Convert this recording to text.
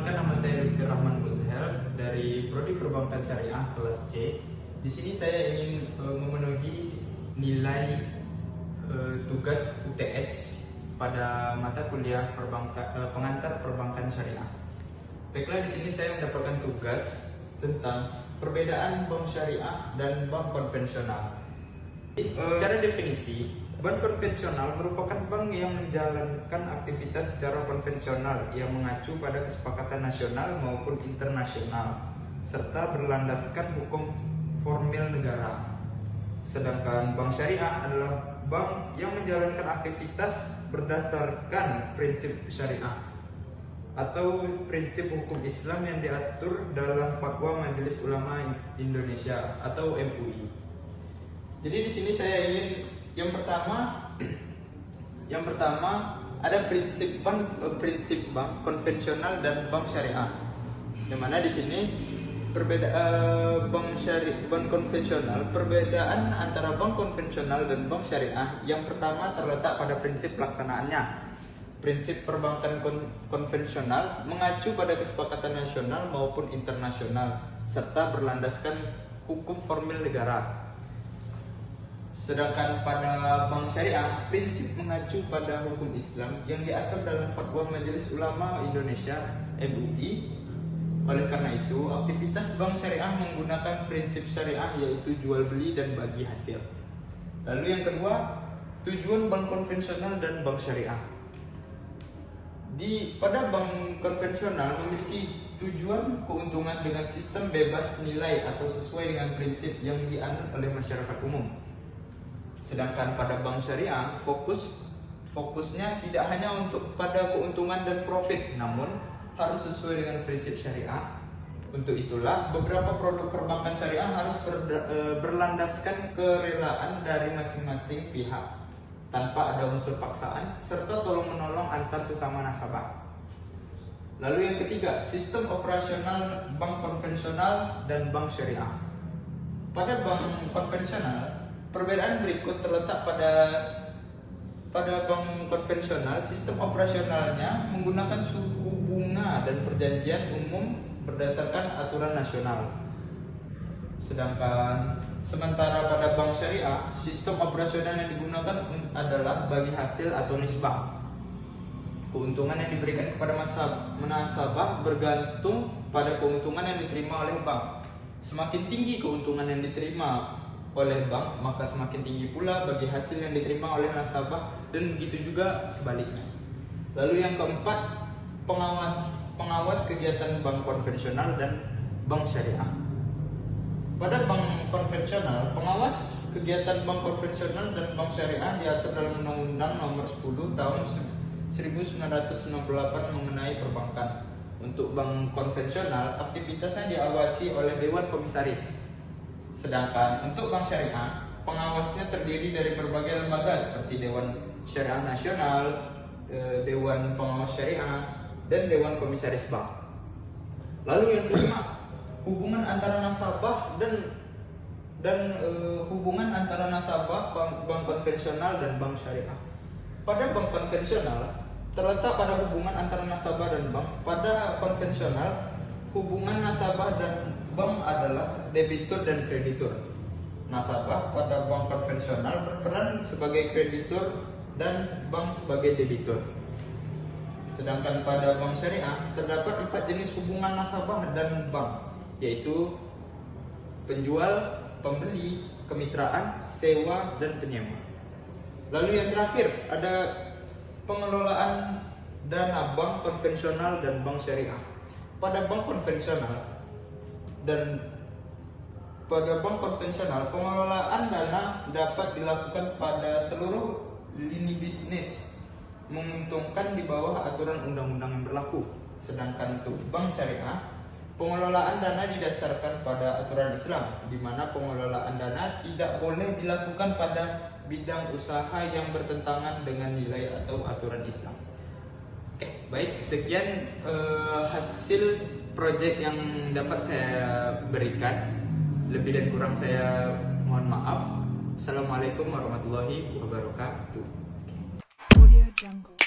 Perkenalkan, nama saya Lutfi Rahman Muzhel dari Prodi Perbankan Syariah kelas C. Di sini saya ingin memenuhi nilai tugas UTS pada mata kuliah pengantar perbankan syariah. Baiklah, di sini saya mendapatkan tugas tentang perbedaan bank syariah dan bank konvensional. Secara definisi, bank konvensional merupakan bank yang menjalankan aktivitas secara konvensional yang mengacu pada kesepakatan nasional maupun internasional serta berlandaskan hukum formil negara. Sedangkan bank syariah adalah bank yang menjalankan aktivitas berdasarkan prinsip syariah atau prinsip hukum Islam yang diatur dalam Fatwa Majelis Ulama Indonesia atau MUI. Jadi di sini saya ingin yang pertama ada prinsip bank konvensional dan bank syariah. Yang mana di sini bank konvensional, perbedaan antara bank konvensional dan bank syariah yang pertama terletak pada prinsip pelaksanaannya. Prinsip perbankan konvensional mengacu pada kesepakatan nasional maupun internasional serta berlandaskan hukum formil negara. Sedangkan pada bank syariah, prinsip mengacu pada hukum Islam yang diatur dalam Fatwa Majelis Ulama Indonesia MUI. Oleh karena itu, aktivitas bank syariah menggunakan prinsip syariah yaitu jual beli dan bagi hasil. Lalu yang kedua, tujuan bank konvensional dan bank syariah. Pada bank konvensional memiliki tujuan keuntungan dengan sistem bebas nilai atau sesuai dengan prinsip yang dianut oleh masyarakat umum. Sedangkan pada bank syariah, fokusnya tidak hanya untuk pada keuntungan dan profit, namun harus sesuai dengan prinsip syariah. Untuk itulah beberapa produk perbankan syariah harus berlandaskan kerelaan dari masing-masing pihak tanpa ada unsur paksaan serta tolong-menolong antar sesama nasabah. Lalu yang ketiga, sistem operasional bank konvensional dan bank syariah. Pada bank konvensional, perbedaan berikut terletak pada bank konvensional. Sistem operasionalnya menggunakan suku bunga dan perjanjian umum berdasarkan aturan nasional. Sementara pada bank syariah, sistem operasional yang digunakan adalah bagi hasil atau nisbah. Keuntungan yang diberikan kepada nasabah bergantung pada keuntungan yang diterima oleh bank. Semakin tinggi keuntungan yang diterima oleh bank, maka semakin tinggi pula bagi hasil yang diterima oleh nasabah, dan begitu juga sebaliknya. Lalu yang keempat, pengawas kegiatan bank konvensional dan bank syariah. Pada bank konvensional, pengawas kegiatan bank konvensional dan bank syariah diatur dalam Undang-Undang Nomor 10 Tahun 1998 mengenai perbankan. Untuk bank konvensional, aktivitasnya diawasi oleh Dewan Komisaris. Sedangkan untuk bank syariah, pengawasnya terdiri dari berbagai lembaga seperti Dewan Syariah Nasional, Dewan Pengawas Syariah, dan Dewan Komisaris Bank. Lalu yang kelima, hubungan antara nasabah hubungan antara nasabah bank konvensional dan bank syariah. Pada bank konvensional terletak pada hubungan antara nasabah dan bank. Pada konvensional, hubungan nasabah dan bank adalah debitur dan kreditur. Nasabah pada bank konvensional berperan sebagai kreditur dan bank sebagai debitur. Sedangkan pada bank syariah terdapat 4 jenis hubungan nasabah dan bank, yaitu penjual, pembeli, kemitraan, sewa, dan penyewa. Lalu yang terakhir ada pengelolaan dana bank konvensional dan bank syariah. Pada bank konvensional, pengelolaan dana dapat dilakukan pada seluruh lini bisnis menguntungkan di bawah aturan undang-undang yang berlaku. Sedangkan untuk bank syariah, pengelolaan dana didasarkan pada aturan Islam, di mana pengelolaan dana tidak boleh dilakukan pada bidang usaha yang bertentangan dengan nilai atau aturan Islam. Oke, baik, sekian hasil proyek yang dapat saya berikan. Lebih dan kurang saya mohon maaf. Assalamualaikum warahmatullahi wabarakatuh. Audio Jungle.